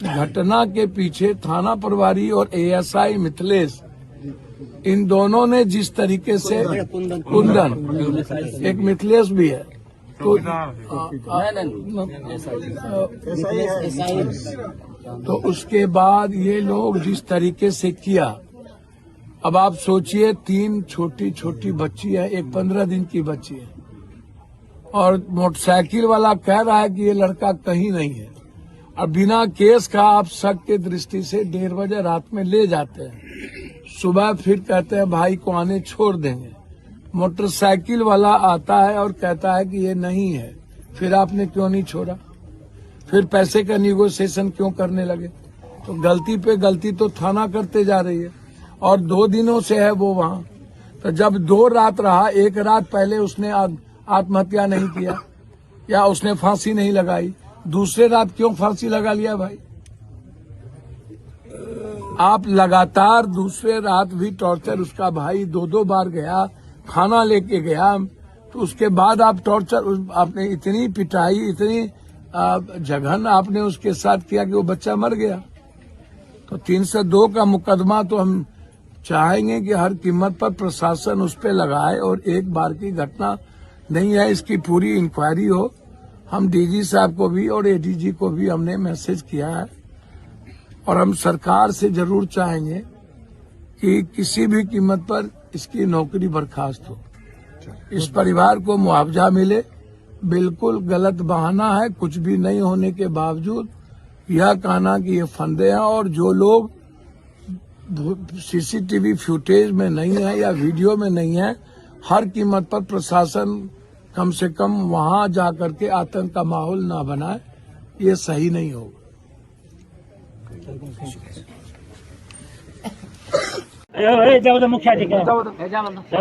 घटना के पीछे थाना प्रभारी और एएसआई मिथिलेश, इन दोनों ने जिस तरीके से कुंदन, एक मिथिलेश भी है, तो उसके बाद ये लोग जिस तरीके से किया, अब आप सोचिए 3 छोटी छोटी बच्ची है, एक 15 दिन की बच्ची है, और मोटरसाइकिल वाला कह रहा है कि ये लड़का कहीं नहीं है, और बिना केस का आप शक के दृष्टि से 1:30 बजे रात में ले जाते हैं, सुबह फिर कहते हैं भाई को आने छोड़ देंगे। मोटरसाइकिल वाला आता है और कहता है कि ये नहीं है, फिर आपने क्यों नहीं छोड़ा? फिर पैसे का निगोशिएशन क्यों करने लगे? तो गलती पे गलती तो थाना करते जा रही है, और 2 दिनों से है वो वहाँ। तो जब 2 रात रहा, 1 रात पहले उसने आत्महत्या नहीं किया या उसने फांसी नहीं लगाई, दूसरे रात क्यों फांसी लगा लिया भाई? आप लगातार दूसरे रात भी टॉर्चर, उसका भाई 2-2 बार गया, खाना लेके गया, तो उसके बाद आप टॉर्चर, आपने इतनी पिटाई, इतनी जघन आपने उसके साथ किया कि वो बच्चा मर गया। तो 302 का मुकदमा तो हम चाहेंगे कि हर कीमत पर प्रशासन उस पर लगाए, और एक बार की घटना नहीं है, इसकी पूरी इंक्वायरी हो। हम डीजी साहब को भी और एडीजी को भी हमने मैसेज किया है, और हम सरकार से जरूर चाहेंगे कि किसी भी कीमत पर इसकी नौकरी बर्खास्त हो, इस परिवार को मुआवजा मिले। बिल्कुल गलत बहाना है, कुछ भी नहीं होने के बावजूद यह कहना कि ये फंदे हैं, और जो लोग सीसीटीवी फुटेज में नहीं है या वीडियो में नहीं है, हर कीमत पर प्रशासन कम से कम वहां जाकर के आतंक का माहौल ना बनाए, ये सही नहीं होगा।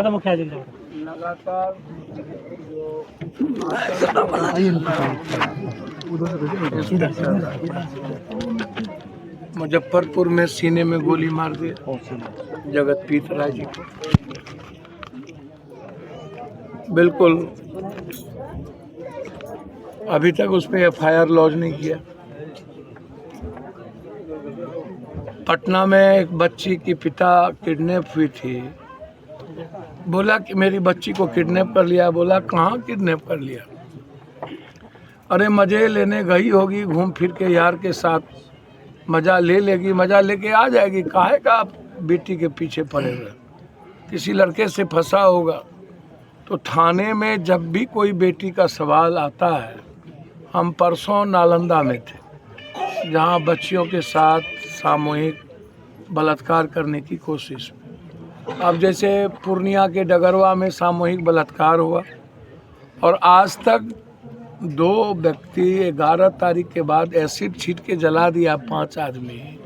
मुख्य लगातार मुजफ्फरपुर में सीने में गोली मार दी जगतपीत राय जी को, बिल्कुल अभी तक उस पर FIR लॉन्च नहीं किया। पटना में एक बच्ची की पिता किडनैप हुई थी, बोला कि मेरी बच्ची को किडनैप कर लिया। बोला कहाँ किडनैप कर लिया? अरे मजे लेने गई होगी, घूम फिर के यार के साथ मजा ले लेगी, मजा लेके आ जाएगी। काहे का आप बेटी के पीछे पड़े हुए? किसी लड़के से फंसा होगा। तो थाने में जब भी कोई बेटी का सवाल आता है, हम परसों नालंदा में थे जहाँ बच्चियों के साथ सामूहिक बलात्कार करने की कोशिश। अब जैसे पूर्णिया के डगरवा में सामूहिक बलात्कार हुआ, और आज तक 2 व्यक्ति 11 तारीख के बाद एसिड छीट के जला दिया, 5 आदमी,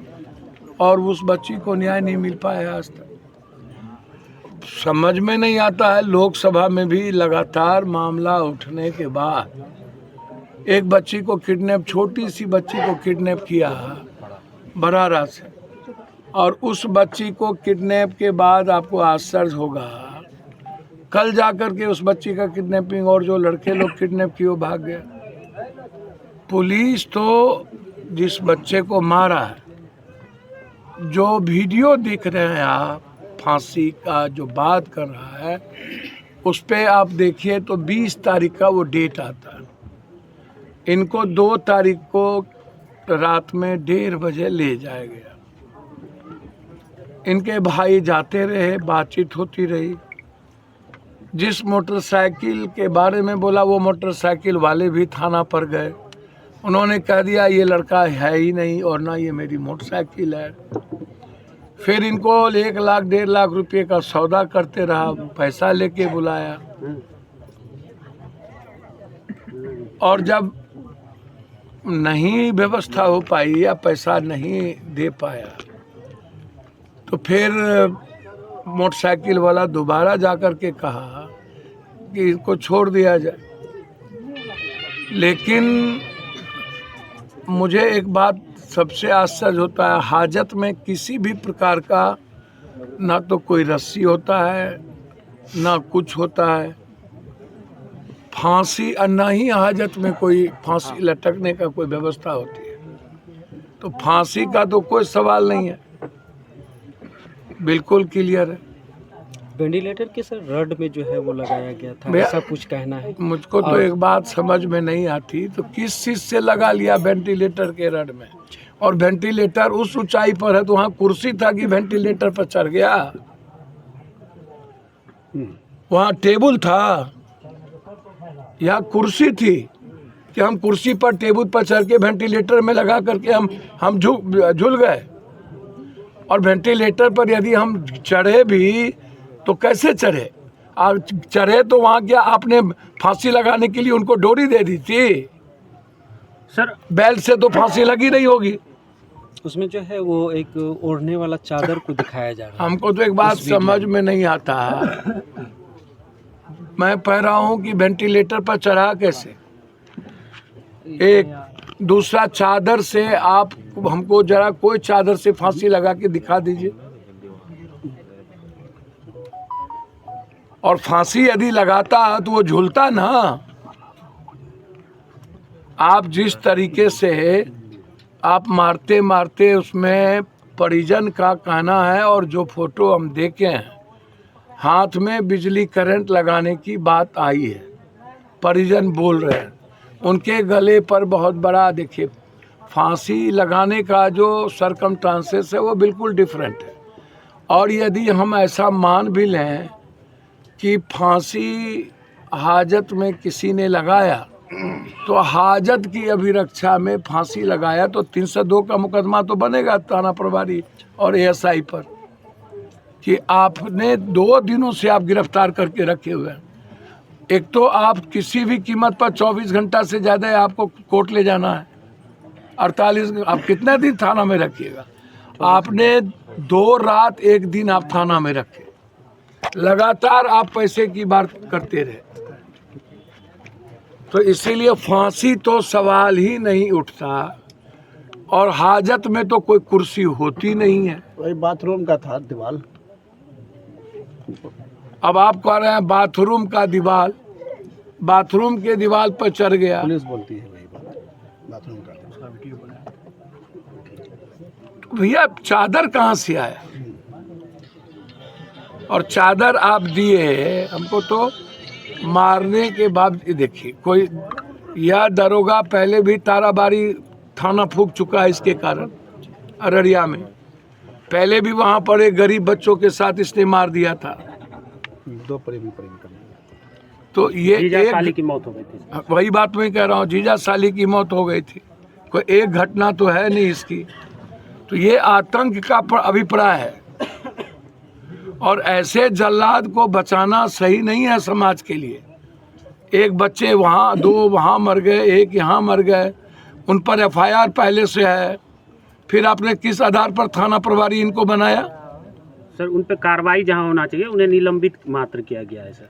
और उस बच्ची को न्याय नहीं मिल पाया आज तक। समझ में नहीं आता है। लोकसभा में भी लगातार मामला उठने के बाद एक बच्ची को किडनैप, छोटी सी बच्ची को किडनैप किया बरारा से, और उस बच्ची को किडनैप के बाद आपको आश्चर्य होगा, कल जाकर के उस बच्ची का किडनैपिंग और जो लड़के लोग किडनैप किए वो भाग गया। पुलिस तो जिस बच्चे को मारा है, जो वीडियो दिख रहे हैं आप, फांसी का जो बात कर रहा है, उस पे आप देखिए तो 20 तारीख का वो डेट आता है। इनको 2 तारीख को रात में 1:30 बजे ले जाया गया। इनके भाई जाते रहे, बातचीत होती रही। जिस मोटरसाइकिल के बारे में बोला, वो मोटरसाइकिल वाले भी थाना पर गए। उन्होंने कह दिया ये लड़का है ही नहीं, और ना ये मेरी मोटरसाइकिल है। फिर इनको 1 लाख 1.5 लाख रुपए का सौदा करते रहा, पैसा लेके बुलाया, और जब नहीं व्यवस्था हो पाई या पैसा नहीं दे पाया, तो फिर मोटरसाइकिल वाला दोबारा जाकर के कहा कि इसको छोड़ दिया जाए। लेकिन मुझे एक बात सबसे आश्चर्य होता है, हाजत में किसी भी प्रकार का ना तो कोई रस्सी होता है, ना कुछ होता है, फांसी, ना ही हाजत में कोई फांसी लटकने का कोई व्यवस्था होती है। तो फांसी का तो कोई सवाल नहीं है, बिल्कुल क्लियर है। वेंटिलेटर के सर रड में जो है वो लगाया गया था, मैं- ऐसा कुछ कहना है। मुझको तो एक बात समझ में नहीं आती, तो किस चीज से लगा लिया वेंटिलेटर के रड में? और वेंटिलेटर उस ऊंचाई पर है तो वहाँ कुर्सी था कि वेंटिलेटर पर चढ़ गया? वहाँ टेबल था या कुर्सी थी कि हम कुर्सी पर टेबल पर चढ़ के वेंटिलेटर में लगा करके हम झूल गए? और वेंटिलेटर पर यदि हम चढ़े भी तो कैसे चढ़े? चढ़े तो वहाँ क्या आपने फांसी लगाने के लिए उनको डोरी दे दी थी? सर बेल्ट से तो फांसी लगी नहीं होगी। उसमें जो है वो एक ओढ़ने वाला चादर को दिखाया जा रहा है। हमको तो एक बात समझ में नहीं आता, मैं कह रहा हूँ कि वेंटिलेटर पर चढ़ा कैसे? एक दूसरा चादर से आप हमको जरा कोई चादर से फांसी लगा के दिखा दीजिए। और फांसी यदि लगाता तो वो झूलता ना। आप जिस तरीके से आप मारते मारते उसमें परिजन का कहना है, और जो फोटो हम देखे हैं हाथ में बिजली करंट लगाने की बात आई है, परिजन बोल रहे हैं उनके गले पर बहुत बड़ा, देखिए फांसी लगाने का जो सरकमस्टांसेस है वो बिल्कुल डिफरेंट है। और यदि हम ऐसा मान भी लें कि फांसी हाजत में किसी ने लगाया, तो हाजत की अभिरक्षा में फांसी लगाया तो 302 का मुकदमा तो बनेगा थाना प्रभारी और एएसआई पर कि आपने 2 दिनों से आप गिरफ्तार करके रखे हुए हैं। एक तो आप किसी भी कीमत पर 24 घंटा से ज़्यादा आपको कोर्ट ले जाना है, 48 आप कितने दिन थाना में रखिएगा? आपने 2 रात 1 दिन आप थाना में रखे, लगातार आप पैसे की बात करते रहे, तो इसीलिए फांसी तो सवाल ही नहीं उठता। और हाजत में तो कोई कुर्सी होती नहीं है। वही बाथरूम का था दीवार। अब आप कह रहे हैं बाथरूम का दीवार, बाथरूम के दीवार पर चढ़ गया। पुलिस बोलती है वही बात, बाथरूम का। तो भैया चादर कहाँ से आया? और चादर आप दिए हमको तो मारने के बाद। देखिए कोई यह दरोगा पहले भी ताराबाड़ी थाना फूंक चुका है इसके कारण, अररिया में पहले भी वहाँ पर एक गरीब बच्चों के साथ इसने मार दिया था। 2 प्रेमी कर तो ये जीजा एक साली की मौत हो गई थी। वही बात मैं कह रहा हूँ, जीजा साली की मौत हो गई थी, कोई एक घटना तो है नहीं इसकी। तो ये आतंक का अभिप्राय है, और ऐसे जल्लाद को बचाना सही नहीं है समाज के लिए। एक बच्चे वहाँ, 2 वहाँ मर गए, 1 यहाँ मर गए, उन पर एफआईआर पहले से है, फिर आपने किस आधार पर थाना प्रभारी इनको बनाया? सर उन पे कार्रवाई जहां होना चाहिए उन्हें निलंबित मात्र किया गया है सर।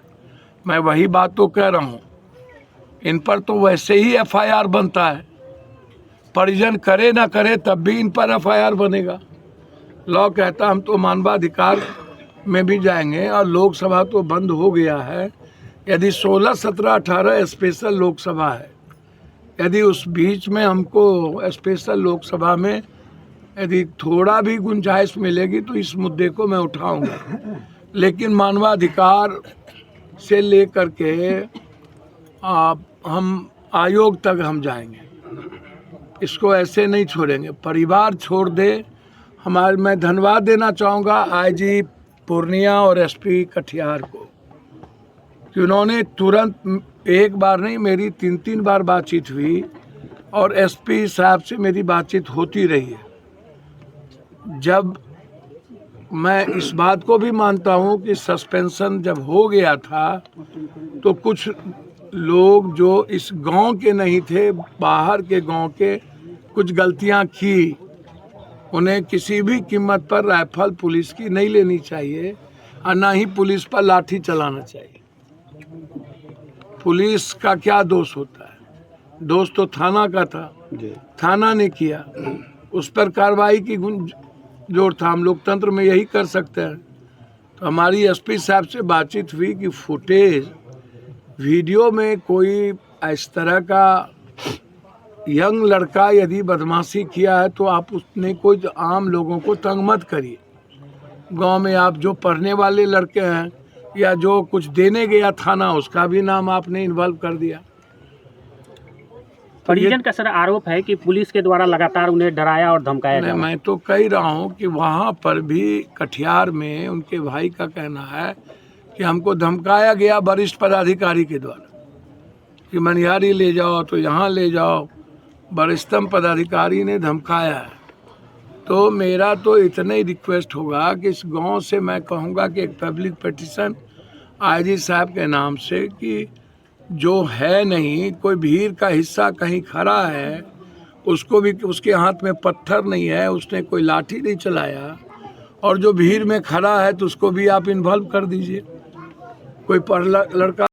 मैं वही बात तो कह रहा हूँ, इन पर तो वैसे ही एफआईआर बनता है, परिजन करे ना करे तब भी इन पर एफआईआर बनेगा। लॉ कहता हम तो मानवाधिकार में भी जाएंगे, और लोकसभा तो बंद हो गया है। यदि 16, 17, 18 स्पेशल लोकसभा है, यदि उस बीच में हमको स्पेशल लोकसभा में यदि थोड़ा भी गुंजाइश मिलेगी तो इस मुद्दे को मैं उठाऊंगा। लेकिन मानवाधिकार से लेकर के हम आयोग तक हम जाएंगे, इसको ऐसे नहीं छोड़ेंगे। परिवार छोड़ दे हमारे। मैं धन्यवाद देना चाहूँगा आईजी पूर्णिया और एसपी कटिहार को कि उन्होंने तुरंत, एक बार नहीं मेरी 3 बार बातचीत हुई, और एसपी साहब से मेरी बातचीत होती रही है। जब मैं इस बात को भी मानता हूँ कि सस्पेंशन जब हो गया था तो कुछ लोग जो इस गांव के नहीं थे, बाहर के गांव के, कुछ गलतियां की, उन्हें किसी भी कीमत पर राइफल पुलिस की नहीं लेनी चाहिए, और ना ही पुलिस पर लाठी चलाना चाहिए। पुलिस का क्या दोष होता है? दोष तो थाना का था, थाना ने किया, उस पर कार्रवाई की जोर था। हम लोकतंत्र में यही कर सकते हैं। तो हमारी एसपी साहब से बातचीत हुई कि फुटेज वीडियो में कोई इस तरह का यंग लड़का यदि बदमाशी किया है तो आप उसने कोई आम लोगों को तंग मत करिए। गांव में आप जो पढ़ने वाले लड़के हैं या जो कुछ देने गया थाना, उसका भी नाम आपने इन्वॉल्व कर दिया। परिजन का सर आरोप है कि पुलिस के द्वारा लगातार उन्हें डराया और धमकाया जा रहा है। मैं तो कह रहा हूँ कि वहाँ पर भी कटिहार में उनके भाई का कहना है कि हमको धमकाया गया वरिष्ठ पदाधिकारी के द्वारा कि मनिहारी ले जाओ तो यहाँ ले जाओ, वरिष्ठतम पदाधिकारी ने धमकाया है। तो मेरा तो इतना ही रिक्वेस्ट होगा कि इस गांव से मैं कहूँगा कि एक पब्लिक पिटीशन आईजी साहब के नाम से कि जो है नहीं, कोई भीड़ का हिस्सा कहीं खड़ा है, उसको भी, उसके हाथ में पत्थर नहीं है, उसने कोई लाठी नहीं चलाया, और जो भीड़ में खड़ा है तो उसको भी आप इन्वॉल्व कर दीजिए। कोई लड़का